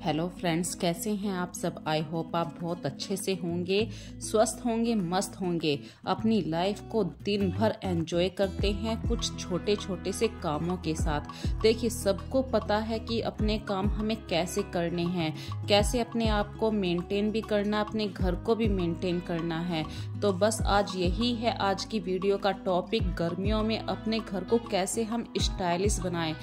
Hello friends, कैसे हैं आप सब। आई होप आप बहुत अच्छे से होंगे, स्वस्थ होंगे, मस्त होंगे। अपनी लाइफ को दिन भर एंजॉय करते हैं कुछ छोटे छोटे से कामों के साथ। देखिए, सबको पता है कि अपने काम हमें कैसे करने हैं, कैसे अपने आप को मेंटेन भी करना, अपने घर को भी मेंटेन करना है। तो बस आज यही है आज की वीडियो का टॉपिक, गर्मियों में अपने घर को कैसे हम स्टाइलिश बनाएं।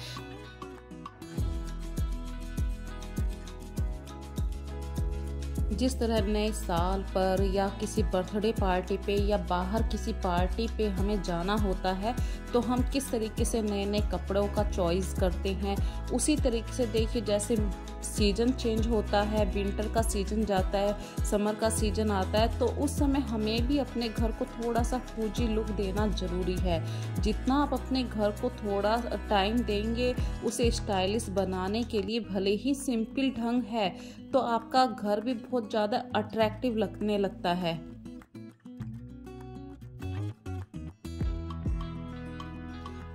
जिस तरह नए साल पर या किसी बर्थडे पार्टी पे या बाहर किसी पार्टी पे हमें जाना होता है तो हम किस तरीके से नए नए कपड़ों का चॉइस करते हैं, उसी तरीके से देखिए जैसे सीजन चेंज होता है, विंटर का सीजन जाता है, समर का सीजन आता है, तो उस समय हमें भी अपने घर को थोड़ा सा फूजी लुक देना ज़रूरी है। जितना आप अपने घर को थोड़ा टाइम देंगे उसे स्टाइलिश बनाने के लिए, भले ही सिंपल ढंग है, तो आपका घर भी बहुत ज़्यादा अट्रैक्टिव लगने लगता है।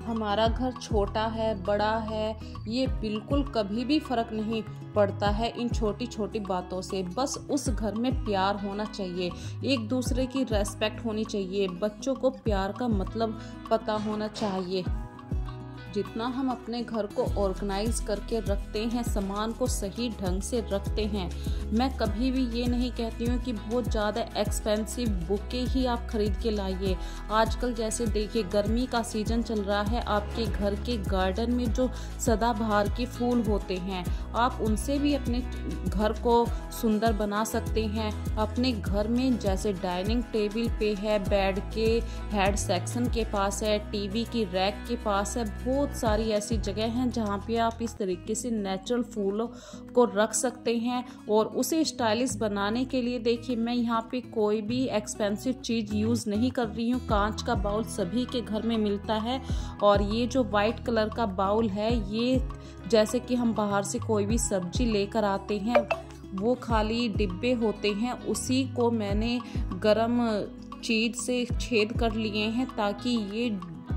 हमारा घर छोटा है, बड़ा है, ये बिल्कुल कभी भी फर्क नहीं पड़ता है इन छोटी छोटी बातों से। बस उस घर में प्यार होना चाहिए, एक दूसरे की रेस्पेक्ट होनी चाहिए, बच्चों को प्यार का मतलब पता होना चाहिए। जितना हम अपने घर को ऑर्गेनाइज करके रखते हैं, सामान को सही ढंग से रखते हैं, मैं कभी भी ये नहीं कहती हूँ कि बहुत ज़्यादा एक्सपेंसिव बुके ही आप खरीद के लाइए। आजकल जैसे देखिए गर्मी का सीजन चल रहा है, आपके घर के गार्डन में जो सदाबहार के फूल होते हैं, आप उनसे भी अपने घर को सुंदर बना सकते हैं। अपने घर में जैसे डाइनिंग टेबल पे है, बेड के हेड सेक्शन के पास है, टीवी की रैक के पास है, बहुत सारी ऐसी जगह हैं जहाँ पे आप इस तरीके से नेचुरल फूलों को रख सकते हैं। और उसे स्टाइलिश बनाने के लिए देखिए, मैं यहाँ पे कोई भी एक्सपेंसिव चीज़ यूज़ नहीं कर रही हूँ। कांच का बाउल सभी के घर में मिलता है, और ये जो वाइट कलर का बाउल है, ये जैसे कि हम बाहर से कोई भी सब्जी लेकर आते हैं, वो खाली डिब्बे होते हैं, उसी को मैंने गरम चीज़ से छेद कर लिए हैं ताकि ये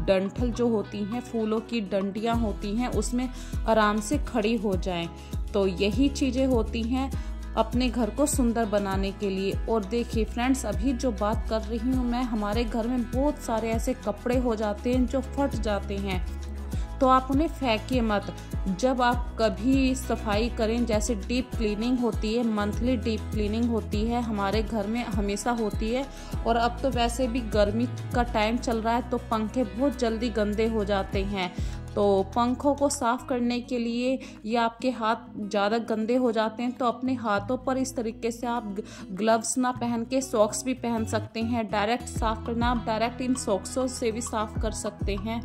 डंठल जो होती हैं, फूलों की डंडियां होती हैं, उसमें आराम से खड़ी हो जाएं। तो यही चीज़ें होती हैं अपने घर को सुंदर बनाने के लिए। और देखिए फ्रेंड्स, अभी जो बात कर रही हूँ मैं, हमारे घर में बहुत सारे ऐसे कपड़े हो जाते हैं जो फट जाते हैं, तो आप उन्हें फेंकिए मत। जब आप कभी सफाई करें, जैसे डीप क्लीनिंग होती है, मंथली डीप क्लीनिंग होती है, हमारे घर में हमेशा होती है। और अब तो वैसे भी गर्मी का टाइम चल रहा है, तो पंखे बहुत जल्दी गंदे हो जाते हैं। तो पंखों को साफ़ करने के लिए, या आपके हाथ ज़्यादा गंदे हो जाते हैं, तो अपने हाथों पर इस तरीके से आप ग्लव्स ना पहन के सॉक्स भी पहन सकते हैं। डायरेक्ट साफ़ करना, आप डायरेक्ट इन सॉक्सों से भी साफ़ कर सकते हैं।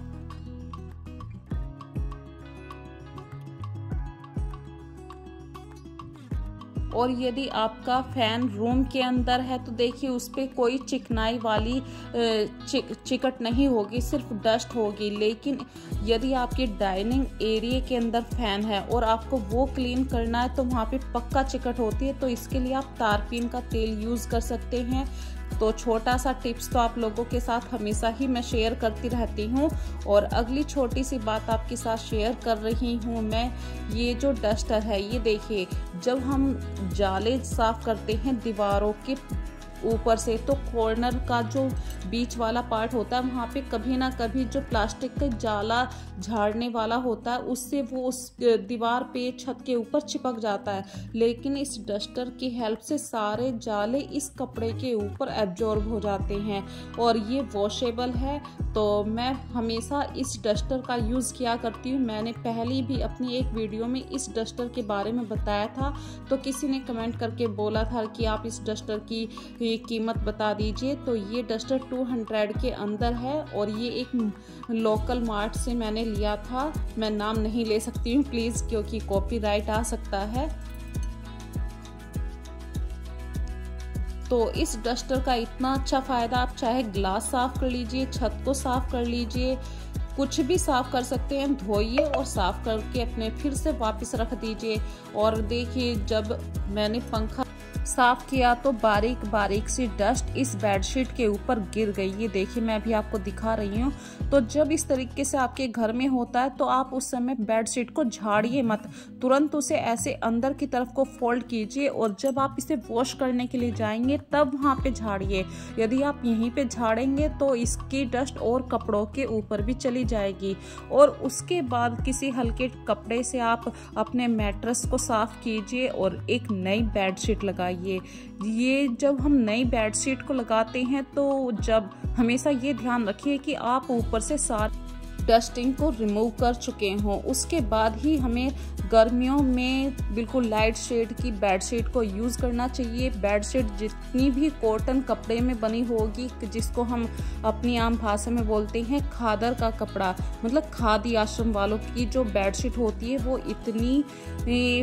और यदि आपका फैन रूम के अंदर है तो देखिए उस पर कोई चिकनाई वाली चिकट नहीं होगी, सिर्फ डस्ट होगी। लेकिन यदि आपके डाइनिंग एरिया के अंदर फैन है और आपको वो क्लीन करना है, तो वहाँ पे पक्का चिकट होती है, तो इसके लिए आप तारपीन का तेल यूज़ कर सकते हैं। तो छोटा सा टिप्स तो आप लोगों के साथ हमेशा ही मैं शेयर करती रहती हूँ। और अगली छोटी सी बात आपके साथ शेयर कर रही हूँ मैं, ये जो डस्टर है, ये देखिए जब हम जाले साफ करते हैं दीवारों के ऊपर से, तो कॉर्नर का जो बीच वाला पार्ट होता है, वहाँ पे कभी ना कभी जो प्लास्टिक का जाला झाड़ने वाला होता है, उससे वो उस दीवार पे, छत के ऊपर चिपक जाता है। लेकिन इस डस्टर की हेल्प से सारे जाले इस कपड़े के ऊपर एब्जॉर्ब हो जाते हैं, और ये वॉशेबल है। तो मैं हमेशा इस डस्टर का यूज़ किया करती हूँ। मैंने पहले भी अपनी एक वीडियो में इस डस्टर के बारे में बताया था, तो किसी ने कमेंट करके बोला था कि आप इस डस्टर की कीमत बता दीजिए। तो ये डस्टर 200 के अंदर है, और ये एक लोकल मार्ट से मैंने लिया था। मैं नाम नहीं ले सकती हूँ प्लीज़, क्योंकि कॉपीराइट आ सकता है। तो इस डस्टर का इतना अच्छा फ़ायदा, आप चाहे ग्लास साफ़ कर लीजिए, छत को साफ़ कर लीजिए, कुछ भी साफ़ कर सकते हैं। धोइए और साफ़ करके अपने फिर से वापस रख दीजिए। और देखिए, जब मैंने पंखा साफ किया तो बारीक बारीक सी डस्ट इस बेडशीट के ऊपर गिर गई। ये देखिए मैं अभी आपको दिखा रही हूँ। तो जब इस तरीके से आपके घर में होता है तो आप उस समय बेडशीट को झाड़िए मत, तुरंत उसे ऐसे अंदर की तरफ को फोल्ड कीजिए और जब आप इसे वॉश करने के लिए जाएंगे तब वहाँ पे झाड़िए। यदि आप यहीं पे झाड़ेंगे तो इसकी डस्ट और कपड़ों के ऊपर भी चली जाएगी। और उसके बाद किसी हल्के कपड़े से आप अपने मैट्रेस को साफ कीजिए और एक नई बेडशीट लगाइए। ये जब हम नई बेडशीट को लगाते हैं तो जब हमेशा ये ध्यान रखिए कि आप ऊपर से सारी डस्टिंग को रिमूव कर चुके हों। उसके बाद ही हमें गर्मियों में बिल्कुल लाइट शेड की बेडशीट को यूज़ करना चाहिए। बेडशीट जितनी भी कॉटन कपड़े में बनी होगी, जिसको हम अपनी आम भाषा में बोलते हैं खादर का कपड़ा, मतलब खादी आश्रम वालों की जो बेडशीट होती है वो इतनी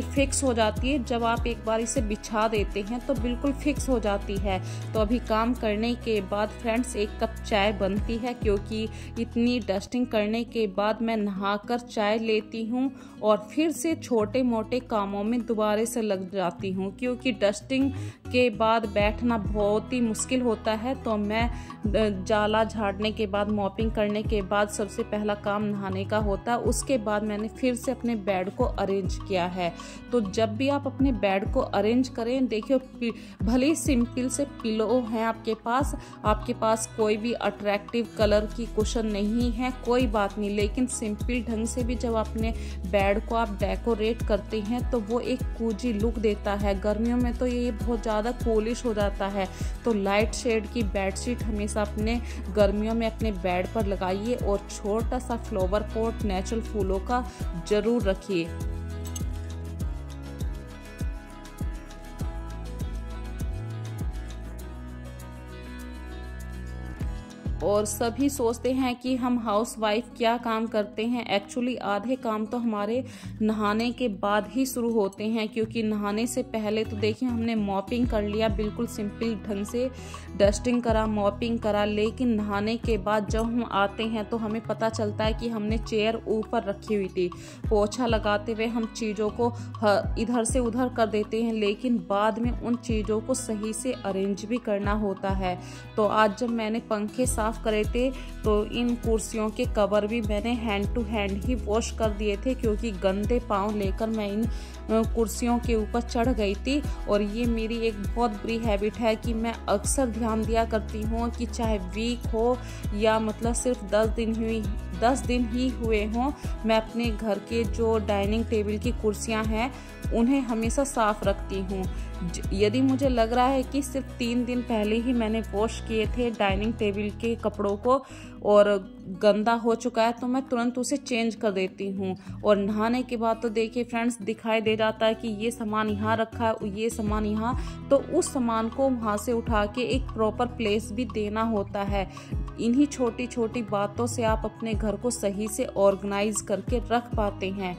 फिक्स हो जाती है, जब आप एक बार इसे बिछा देते हैं तो बिल्कुल फिक्स हो जाती है। तो अभी काम करने के बाद फ्रेंड्स एक कप चाय बनती है, क्योंकि इतनी डस्टिंग करने के बाद मैं नहाकर चाय लेती हूँ और फिर से छोटे मोटे कामों में दोबारा से लग जाती हूँ, क्योंकि डस्टिंग के बाद बैठना बहुत ही मुश्किल होता है। तो मैं जाला झाड़ने के बाद, मॉपिंग करने के बाद सबसे पहला काम नहाने का होता है। उसके बाद मैंने फिर से अपने बेड को अरेंज किया है। तो जब भी आप अपने बेड को अरेंज करें, देखिए भले ही सिंपल से पिलो हैं आपके पास कोई भी अट्रैक्टिव कलर की कुशन नहीं है, कोई बात नहीं, लेकिन सिंपल ढंग से भी जब अपने बेड को आप डेकोरेट करते हैं तो वो एक कूजी लुक देता है। गर्मियों में तो ये बहुत ज़्यादा कूलिश हो जाता है। तो लाइट शेड की बेडशीट हमेशा अपने गर्मियों में अपने बेड पर लगाइए और छोटा सा फ्लावर पॉट नेचुरल फूलों का जरूर रखिए। और सभी सोचते हैं कि हम हाउसवाइफ क्या काम करते हैं। एक्चुअली आधे काम तो हमारे नहाने के बाद ही शुरू होते हैं, क्योंकि नहाने से पहले तो देखिए हमने मॉपिंग कर लिया, बिल्कुल सिंपल ढंग से डस्टिंग करा, मॉपिंग करा, लेकिन नहाने के बाद जब हम आते हैं तो हमें पता चलता है कि हमने चेयर ऊपर रखी हुई थी। पोछा लगाते हुए हम चीज़ों को इधर से उधर कर देते हैं, लेकिन बाद में उन चीज़ों को सही से अरेंज भी करना होता है। तो आज जब मैंने पंखे साफ करे थे तो इन कुर्सियों के कवर भी मैंने हैंड टू हैंड ही वॉश कर दिए थे, क्योंकि गंदे पांव लेकर मैं इन कुर्सियों के ऊपर चढ़ गई थी। और ये मेरी एक बहुत बुरी हैबिट है कि मैं अक्सर ध्यान दिया करती हूँ कि चाहे वीक हो या मतलब सिर्फ 10 दिन ही हुए हों, मैं अपने घर के जो डाइनिंग टेबल की कुर्सियाँ हैं उन्हें हमेशा साफ रखती हूँ। यदि मुझे लग रहा है कि सिर्फ 3 दिन पहले ही मैंने वॉश किए थे डाइनिंग टेबल के कपड़ों को और गंदा हो चुका है तो मैं तुरंत उसे चेंज कर देती हूँ। और नहाने के बाद तो देखिए फ्रेंड्स दिखाई दे जाता है कि ये सामान यहाँ रखा है, ये सामान यहाँ, तो उस सामान को वहाँ से उठा के एक प्रॉपर प्लेस भी देना होता है। इन्हीं छोटी छोटी बातों से आप अपने घर को सही से ऑर्गेनाइज करके रख पाते हैं।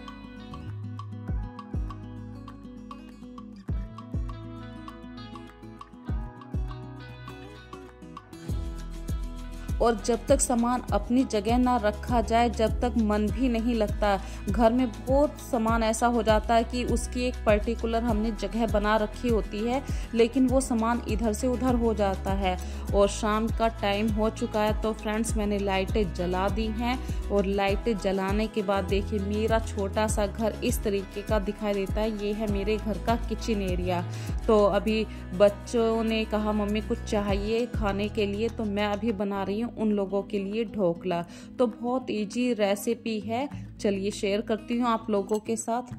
और जब तक सामान अपनी जगह ना रखा जाए जब तक मन भी नहीं लगता। घर में बहुत सामान ऐसा हो जाता है कि उसकी एक पर्टिकुलर हमने जगह बना रखी होती है, लेकिन वो सामान इधर से उधर हो जाता है। और शाम का टाइम हो चुका है तो फ्रेंड्स मैंने लाइटें जला दी हैं। और लाइटें जलाने के बाद देखिए मेरा छोटा सा घर इस तरीके का दिखाई देता है। ये है मेरे घर का किचन एरिया। तो अभी बच्चों ने कहा मम्मी कुछ चाहिए खाने के लिए, तो मैं अभी बना रही हूँ उन लोगों के लिए ढोकला। तो बहुत इजी रेसिपी है, चलिए शेयर करती हूँ आप लोगों के साथ।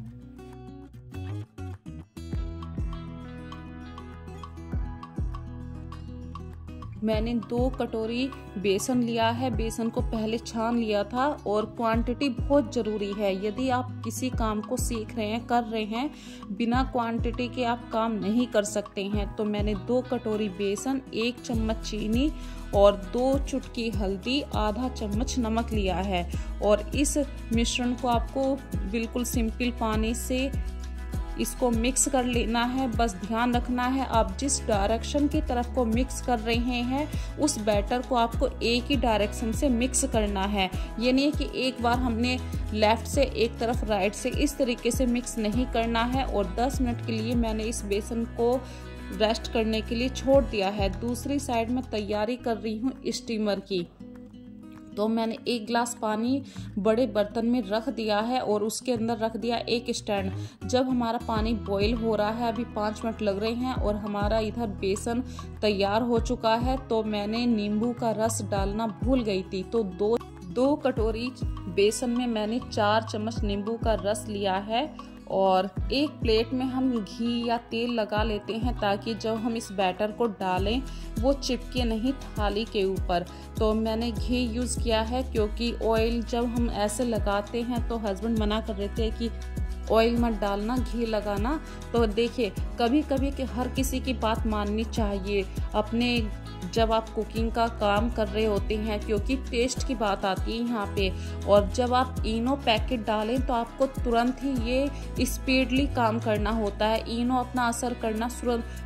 मैंने 2 कटोरी बेसन लिया है। बेसन को पहले छान लिया था। और क्वांटिटी बहुत ज़रूरी है। यदि आप किसी काम को सीख रहे हैं, कर रहे हैं, बिना क्वांटिटी के आप काम नहीं कर सकते हैं। तो मैंने 2 कटोरी बेसन, 1 चम्मच चीनी और 2 चुटकी हल्दी, आधा चम्मच नमक लिया है। और इस मिश्रण को आपको बिल्कुल सिंपल पानी से इसको मिक्स कर लेना है। बस ध्यान रखना है आप जिस डायरेक्शन की तरफ को मिक्स कर रहे हैं उस बैटर को आपको एक ही डायरेक्शन से मिक्स करना है। ये नहीं है कि एक बार हमने लेफ्ट से एक तरफ राइट से, इस तरीके से मिक्स नहीं करना है। और 10 मिनट के लिए मैंने इस बेसन को रेस्ट करने के लिए छोड़ दिया है। दूसरी साइड में तैयारी कर रही हूँ स्टीमर की। तो मैंने 1 गिलास पानी बड़े बर्तन में रख दिया है और उसके अंदर रख दिया एक स्टैंड। जब हमारा पानी बॉईल हो रहा है, अभी 5 मिनट लग रहे हैं और हमारा इधर बेसन तैयार हो चुका है, तो मैंने नींबू का रस डालना भूल गई थी। तो दो कटोरी बेसन में मैंने 4 चम्मच नींबू का रस लिया है और एक प्लेट में हम घी या तेल लगा लेते हैं ताकि जब हम इस बैटर को डालें वो चिपके नहीं थाली के ऊपर। तो मैंने घी यूज़ किया है क्योंकि ऑयल जब हम ऐसे लगाते हैं तो हस्बैंड मना कर देते हैं कि ऑयल मत डालना, घी लगाना। तो देखिए, कभी कभी कि हर किसी की बात माननी चाहिए अपने जब आप कुकिंग का काम कर रहे होते हैं, क्योंकि टेस्ट की बात आती है यहाँ पे। और जब आप इनो पैकेट डालें तो आपको तुरंत ही ये स्पीडली काम करना होता है। इनो अपना असर करना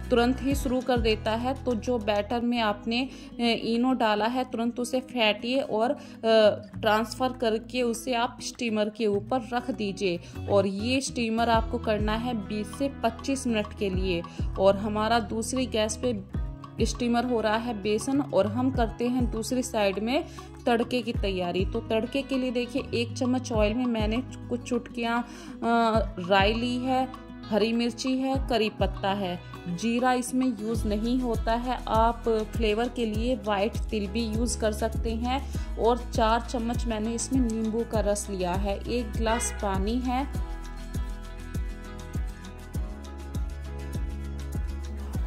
तुरंत ही शुरू कर देता है। तो जो बैटर में आपने इनो डाला है तुरंत उसे फेंटिए और ट्रांसफ़र करके उसे आप स्टीमर के ऊपर रख दीजिए। और ये स्टीमर आपको करना है 20 से 25 मिनट के लिए। और हमारा दूसरी गैस पे स्टीमर हो रहा है बेसन और हम करते हैं दूसरी साइड में तड़के की तैयारी। तो तड़के के लिए देखिए, 1 चम्मच ऑयल में मैंने कुछ चुटकियाँ राई ली है, हरी मिर्ची है, करी पत्ता है, जीरा इसमें यूज़ नहीं होता है। आप फ्लेवर के लिए वाइट तिल भी यूज़ कर सकते हैं। और 4 चम्मच मैंने इसमें नींबू का रस लिया है, 1 गिलास पानी है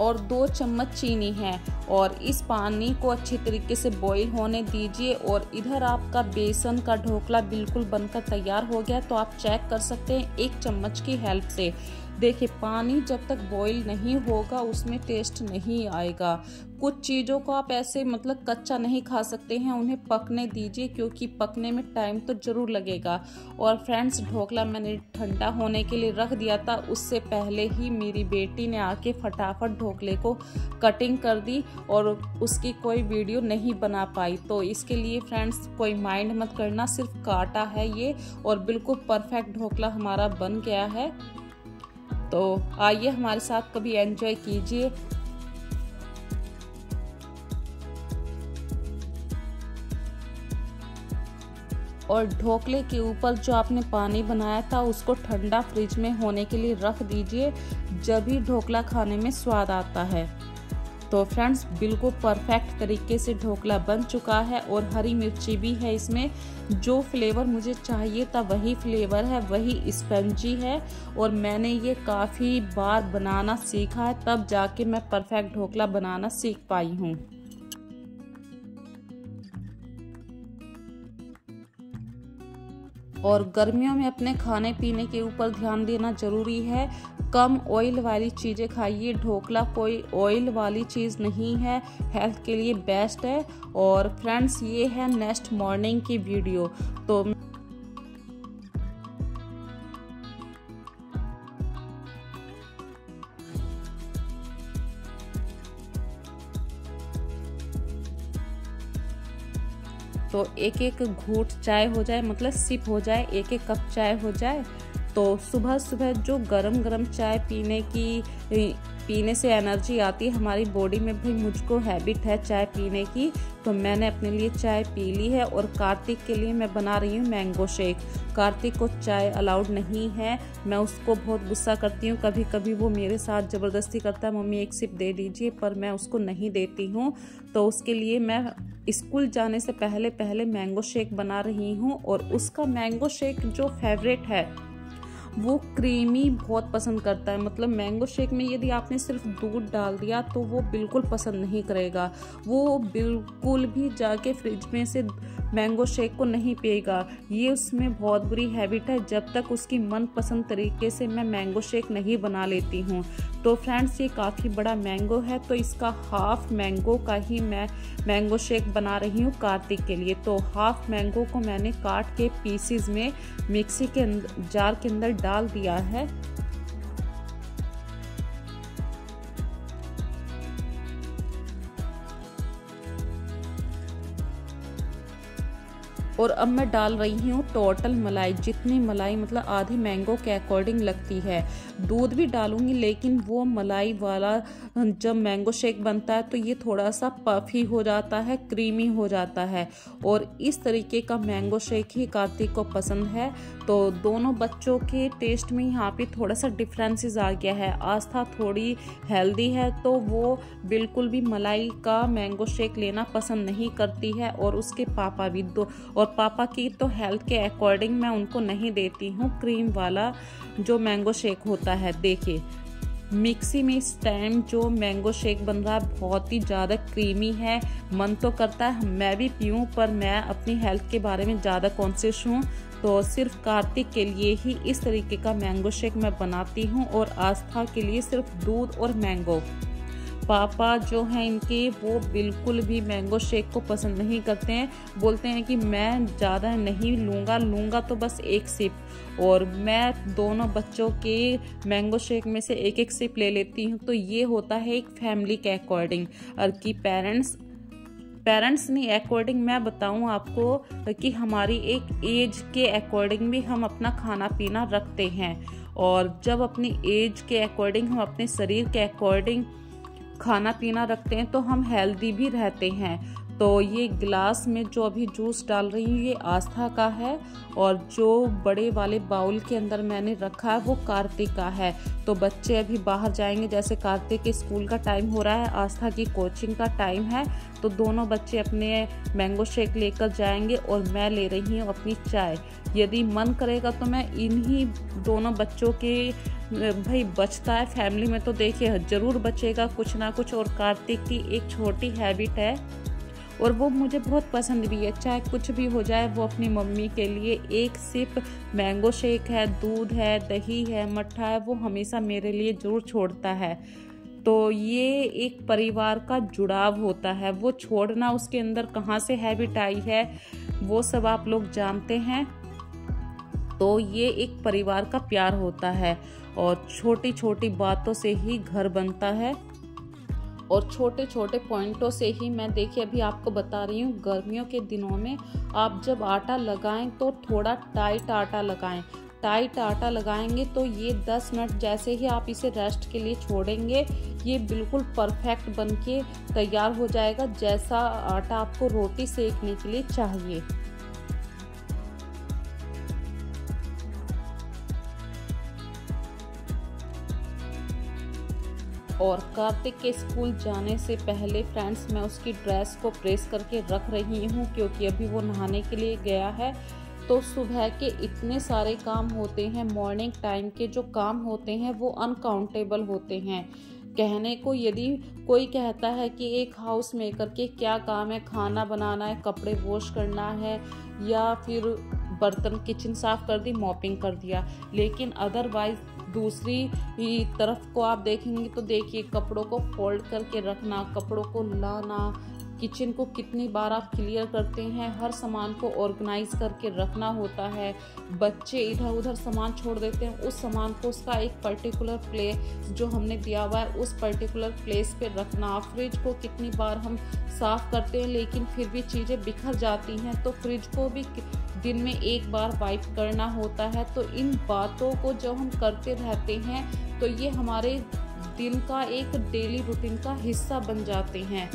और 2 चम्मच चीनी है। और इस पानी को अच्छी तरीके से बॉईल होने दीजिए। और इधर आपका बेसन का ढोकला बिल्कुल बनकर तैयार हो गया। तो आप चेक कर सकते हैं 1 चम्मच की हेल्प से। देखिए, पानी जब तक बॉईल नहीं होगा उसमें टेस्ट नहीं आएगा। कुछ चीज़ों को आप ऐसे मतलब कच्चा नहीं खा सकते हैं, उन्हें पकने दीजिए क्योंकि पकने में टाइम तो ज़रूर लगेगा। और फ्रेंड्स, ढोकला मैंने ठंडा होने के लिए रख दिया था, उससे पहले ही मेरी बेटी ने आके फटाफट ढोकले को कटिंग कर दी और उसकी कोई वीडियो नहीं बना पाई। तो इसके लिए फ्रेंड्स कोई माइंड मत करना, सिर्फ काटा है ये और बिल्कुल परफेक्ट ढोकला हमारा बन गया है। तो आइए हमारे साथ कभी एंजॉय कीजिए। और ढोकले के ऊपर जो आपने पानी बनाया था उसको ठंडा फ्रिज में होने के लिए रख दीजिए, जब भी ढोकला खाने में स्वाद आता है। तो फ्रेंड्स, बिल्कुल परफेक्ट तरीके से ढोकला बन चुका है और हरी मिर्ची भी है इसमें। जो फ्लेवर मुझे चाहिए था वही फ्लेवर है, वही स्पंजी है। और मैंने ये काफ़ी बार बनाना सीखा है, तब जाके मैं परफेक्ट ढोकला बनाना सीख पाई हूँ। और गर्मियों में अपने खाने पीने के ऊपर ध्यान देना ज़रूरी है। कम ऑयल वाली चीज़ें खाइए। ढोकला कोई ऑयल वाली चीज़ नहीं है, हेल्थ के लिए बेस्ट है। और फ्रेंड्स, ये है नेक्स्ट मॉर्निंग की वीडियो। तो एक एक घूंट चाय हो जाए, मतलब सिप हो जाए, एक एक कप चाय हो जाए। तो सुबह सुबह जो गरम गरम चाय पीने से एनर्जी आती है हमारी बॉडी में। भाई, मुझको हैबिट है चाय पीने की, तो मैंने अपने लिए चाय पी ली है। और कार्तिक के लिए मैं बना रही हूँ मैंगो शेक। कार्तिक को चाय अलाउड नहीं है, मैं उसको बहुत गुस्सा करती हूँ। कभी कभी वो मेरे साथ ज़बरदस्ती करता है, मम्मी एक सिप दे दीजिए, पर मैं उसको नहीं देती हूँ। तो उसके लिए मैं स्कूल जाने से पहले मैंगो शेक बना रही हूँ। और उसका मैंगो शेक जो फेवरेट है वो क्रीमी बहुत पसंद करता है। मतलब मैंगो शेक में यदि आपने सिर्फ दूध डाल दिया तो वो बिल्कुल पसंद नहीं करेगा। वो बिल्कुल भी जाके फ्रिज में से मैंगो शेक को नहीं पिएगा। ये उसमें बहुत बुरी हैबिट है, जब तक उसकी मनपसंद तरीके से मैं मैंगो शेक नहीं बना लेती हूँ। तो फ्रेंड्स, ये काफ़ी बड़ा मैंगो है, तो इसका हाफ मैंगो का ही मैं मैंगो शेक बना रही हूँ कार्तिक के लिए। तो हाफ मैंगो को मैंने काट के पीसीज में मिक्सी के जार के अंदर डाल दिया है। और अब मैं डाल रही हूँ टोटल मलाई। जितनी मलाई मतलब आधी मैंगो के अकॉर्डिंग लगती है। दूध भी डालूंगी, लेकिन वो मलाई वाला जब मैंगो शेक बनता है तो ये थोड़ा सा पफी हो जाता है, क्रीमी हो जाता है। और इस तरीके का मैंगो शेक ही कार्तिक को पसंद है। तो दोनों बच्चों के टेस्ट में यहाँ पे थोड़ा सा डिफरेंसेस आ गया है। आस्था थोड़ी हेल्दी है तो वो बिल्कुल भी मलाई का मैंगो शेक लेना पसंद नहीं करती है, और उसके पापा भी और पापा की तो हेल्थ के अकॉर्डिंग मैं उनको नहीं देती हूँ क्रीम वाला जो मैंगो शेक होता है। देखिए मिक्सी में इस टाइम जो मैंगो शेक बन रहा है बहुत ही ज़्यादा क्रीमी है। मन तो करता है मैं भी पीऊँ, पर मैं अपनी हेल्थ के बारे में ज़्यादा कॉन्शियस हूँ, तो सिर्फ कार्तिक के लिए ही इस तरीके का मैंगो शेक मैं बनाती हूँ, और आस्था के लिए सिर्फ दूध और मैंगो। पापा जो हैं इनके वो बिल्कुल भी मैंगो शेक को पसंद नहीं करते हैं, बोलते हैं कि मैं ज़्यादा नहीं लूँगा तो बस एक सिप। और मैं दोनों बच्चों के मैंगो शेक में से एक एक सिप ले लेती हूँ। तो ये होता है एक फैमिली के अकॉर्डिंग, और कि पेरेंट्स नहीं अकॉर्डिंग मैं बताऊं आपको कि हमारी एक एज के अकॉर्डिंग भी हम अपना खाना पीना रखते हैं, और जब अपनी एज के अकॉर्डिंग हम अपने शरीर के अकॉर्डिंग खाना पीना रखते हैं तो हम हेल्दी भी रहते हैं। तो ये गिलास में जो अभी जूस डाल रही हूँ ये आस्था का है, और जो बड़े वाले बाउल के अंदर मैंने रखा है वो कार्तिक का है। तो बच्चे अभी बाहर जाएंगे, जैसे कार्तिक के स्कूल का टाइम हो रहा है, आस्था की कोचिंग का टाइम है, तो दोनों बच्चे अपने मैंगो शेक लेकर जाएंगे और मैं ले रही हूँ अपनी चाय। यदि मन करेगा तो मैं इन्हीं दोनों बच्चों के भाई बचता है फैमिली में तो देखिए ज़रूर बचेगा कुछ ना कुछ। और कार्तिक की एक छोटी हैबिट है और वो मुझे बहुत पसंद भी है, चाहे कुछ भी हो जाए वो अपनी मम्मी के लिए एक सिप मैंगो शेक है, दूध है, दही है, मट्ठा है, वो हमेशा मेरे लिए ज़रूर छोड़ता है। तो ये एक परिवार का जुड़ाव होता है, वो छोड़ना उसके अंदर कहाँ से हैबिट आई है वो सब आप लोग जानते हैं। तो ये एक परिवार का प्यार होता है, और छोटी छोटी बातों से ही घर बनता है, और छोटे छोटे पॉइंटों से ही मैं देखिए अभी आपको बता रही हूँ। गर्मियों के दिनों में आप जब आटा लगाएं तो थोड़ा टाइट आटा लगाएं। टाइट आटा लगाएंगे तो ये 10 मिनट जैसे ही आप इसे रेस्ट के लिए छोड़ेंगे ये बिल्कुल परफेक्ट बनके तैयार हो जाएगा, जैसा आटा आपको रोटी सेकने के लिए चाहिए। और कार्तिक के स्कूल जाने से पहले फ्रेंड्स मैं उसकी ड्रेस को प्रेस करके रख रही हूँ, क्योंकि अभी वो नहाने के लिए गया है। तो सुबह के इतने सारे काम होते हैं, मॉर्निंग टाइम के जो काम होते हैं वो अनकाउंटेबल होते हैं। कहने को यदि कोई कहता है कि एक हाउस मेकर के क्या काम है, खाना बनाना है, कपड़े वॉश करना है, या फिर बर्तन किचन साफ कर दी, मॉपिंग कर दिया, लेकिन अदरवाइज दूसरी तरफ को आप देखेंगे तो देखिए कपड़ों को फोल्ड करके रखना, कपड़ों को लाना, किचन को कितनी बार आप क्लियर करते हैं, हर सामान को ऑर्गेनाइज करके रखना होता है। बच्चे इधर उधर सामान छोड़ देते हैं, उस सामान को उसका एक पर्टिकुलर प्लेस जो हमने दिया हुआ है उस पर्टिकुलर प्लेस पे रखना। फ्रिज को कितनी बार हम साफ करते हैं लेकिन फिर भी चीज़ें बिखर जाती हैं, तो फ्रिज को भी दिन में एक बार वाइप करना होता है। तो इन बातों को जब हम करते रहते हैं तो ये हमारे दिन का एक डेली रूटीन का हिस्सा बन जाते हैं।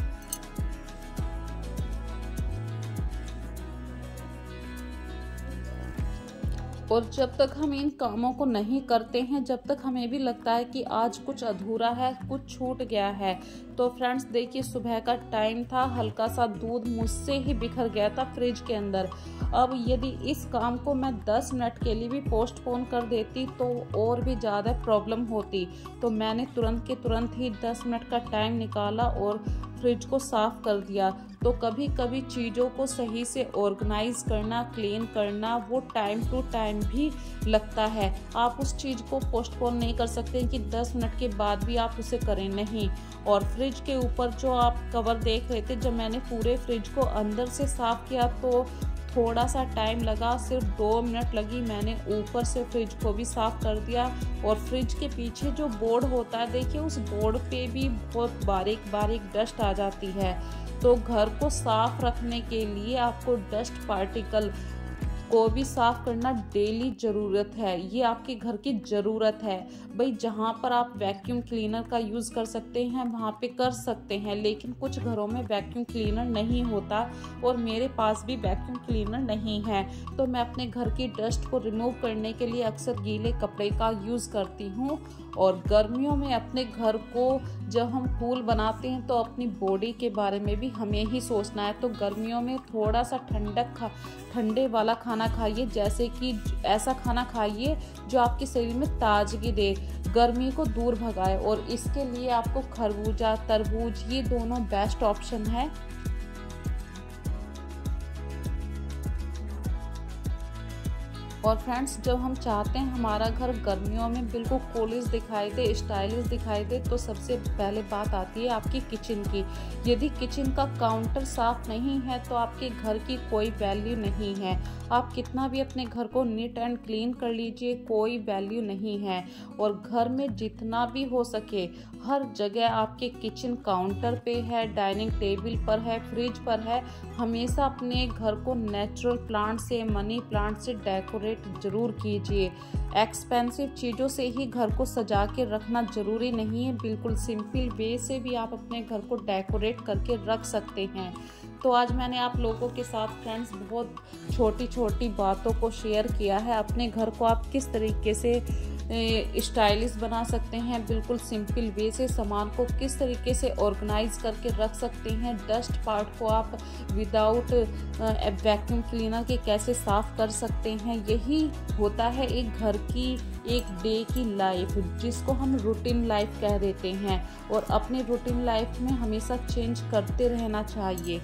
और जब तक हम इन कामों को नहीं करते हैं, जब तक हमें भी लगता है कि आज कुछ अधूरा है, कुछ छूट गया है। तो फ्रेंड्स देखिए सुबह का टाइम था, हल्का सा दूध मुझसे ही बिखर गया था फ्रिज के अंदर। अब यदि इस काम को मैं 10 मिनट के लिए भी पोस्टपोन कर देती तो और भी ज़्यादा प्रॉब्लम होती। तो मैंने तुरंत के तुरंत ही 10 मिनट का टाइम निकाला और फ्रिज को साफ़ कर दिया। तो कभी कभी चीज़ों को सही से ऑर्गेनाइज करना, क्लीन करना, वो टाइम टू टाइम भी लगता है। आप उस चीज़ को पोस्टपोन नहीं कर सकते कि 10 मिनट के बाद भी आप उसे करें, नहीं। और फ्रिज के ऊपर जो आप कवर देख रहे थे, जब मैंने पूरे फ्रिज को अंदर से साफ़ किया तो थोड़ा सा टाइम लगा, सिर्फ 2 मिनट लगी। मैंने ऊपर से फ्रिज को भी साफ़ कर दिया। और फ्रिज के पीछे जो बोर्ड होता है, देखिए उस बोर्ड पे भी बहुत बारीक बारीक डस्ट आ जाती है। तो घर को साफ रखने के लिए आपको डस्ट पार्टिकल को भी साफ करना डेली ज़रूरत है, ये आपके घर की ज़रूरत है। भाई जहाँ पर आप वैक्यूम क्लीनर का यूज़ कर सकते हैं वहाँ पे कर सकते हैं, लेकिन कुछ घरों में वैक्यूम क्लीनर नहीं होता और मेरे पास भी वैक्यूम क्लीनर नहीं है, तो मैं अपने घर की डस्ट को रिमूव करने के लिए अक्सर गीले कपड़े का यूज़ करती हूँ। और गर्मियों में अपने घर को जब हम कूल बनाते हैं तो अपनी बॉडी के बारे में भी हमें ही सोचना है। तो गर्मियों में थोड़ा सा ठंडे वाला खाना खाइए, जैसे कि ऐसा खाना खाइए जो आपके शरीर में ताजगी दे, गर्मी को दूर भगाए। और इसके लिए आपको खरबूजा, तरबूज, ये दोनों बेस्ट ऑप्शन है। और फ्रेंड्स, जब हम चाहते हैं हमारा घर गर्मियों में बिल्कुल कूलिश दिखाई दे, स्टाइलिश दिखाई दे, तो सबसे पहले बात आती है आपकी किचन की। यदि किचन का काउंटर साफ नहीं है तो आपके घर की कोई वैल्यू नहीं है। आप कितना भी अपने घर को नीट एंड क्लीन कर लीजिए, कोई वैल्यू नहीं है। और घर में जितना भी हो सके हर जगह आपके किचन काउंटर पे है, डाइनिंग टेबल पर है, फ्रिज पर है, हमेशा अपने घर को नेचुरल प्लांट से, मनी प्लांट से डेकोरेट जरूर कीजिए। एक्सपेंसिव चीज़ों से ही घर को सजा के रखना जरूरी नहीं है, बिल्कुल सिंपल वे से भी आप अपने घर को डेकोरेट करके रख सकते हैं। तो आज मैंने आप लोगों के साथ फ्रेंड्स बहुत छोटी छोटी बातों को शेयर किया है। अपने घर को आप किस तरीके से स्टाइलिश बना सकते हैं, बिल्कुल सिंपल वे से सामान को किस तरीके से ऑर्गेनाइज करके रख सकते हैं, डस्ट पार्ट को आप विदाउट वैक्यूम क्लीनर के कैसे साफ कर सकते हैं। यही होता है एक घर की एक डे की लाइफ, जिसको हम रूटीन लाइफ कह देते हैं। और अपने रूटीन लाइफ में हमेशा चेंज करते रहना चाहिए।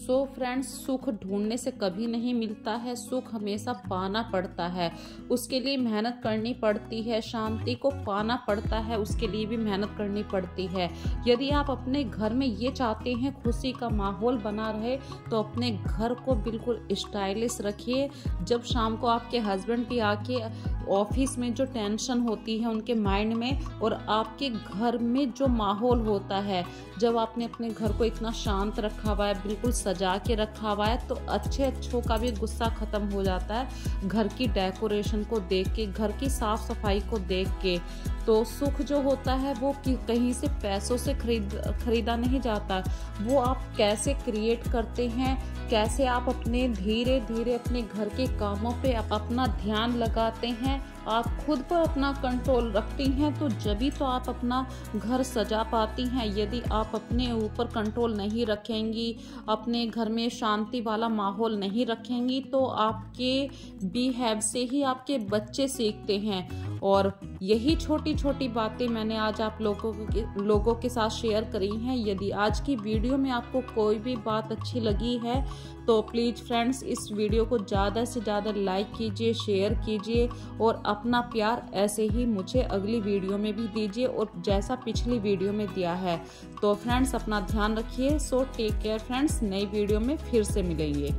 सो फ्रेंड्स, सुख ढूंढने से कभी नहीं मिलता है, सुख हमेशा पाना पड़ता है, उसके लिए मेहनत करनी पड़ती है। शांति को पाना पड़ता है, उसके लिए भी मेहनत करनी पड़ती है। यदि आप अपने घर में ये चाहते हैं खुशी का माहौल बना रहे, तो अपने घर को बिल्कुल स्टाइलिश रखिए। जब शाम को आपके हस्बैंड भी आके ऑफिस में जो टेंशन होती है उनके माइंड में, और आपके घर में जो माहौल होता है, जब आपने अपने घर को इतना शांत रखा हुआ है, बिल्कुल सजा के रखा हुआ है, तो अच्छों का भी गुस्सा खत्म हो जाता है घर की डेकोरेशन को देख के, घर की साफ सफाई को देख के। तो सुख जो होता है वो कहीं से पैसों से खरीदा नहीं जाता, वो आप कैसे क्रिएट करते हैं, कैसे आप अपने धीरे धीरे अपने घर के कामों पे अपना ध्यान लगाते हैं, आप खुद पर अपना कंट्रोल रखती हैं, तो जभी तो आप अपना घर सजा पाती हैं। यदि आप अपने ऊपर कंट्रोल नहीं रखेंगी, अपने घर में शांति वाला माहौल नहीं रखेंगी, तो आपके बिहेव से ही आपके बच्चे सीखते हैं। और यही छोटी छोटी बातें मैंने आज आप लोगों के साथ शेयर करी हैं। यदि आज की वीडियो में आपको कोई भी बात अच्छी लगी है तो प्लीज़ फ्रेंड्स इस वीडियो को ज़्यादा से ज़्यादा लाइक कीजिए, शेयर कीजिए, और अपना प्यार ऐसे ही मुझे अगली वीडियो में भी दीजिए, और जैसा पिछली वीडियो में दिया है। तो फ्रेंड्स अपना ध्यान रखिए। सो टेक केयर फ्रेंड्स, नई वीडियो में फिर से मिलेंगे।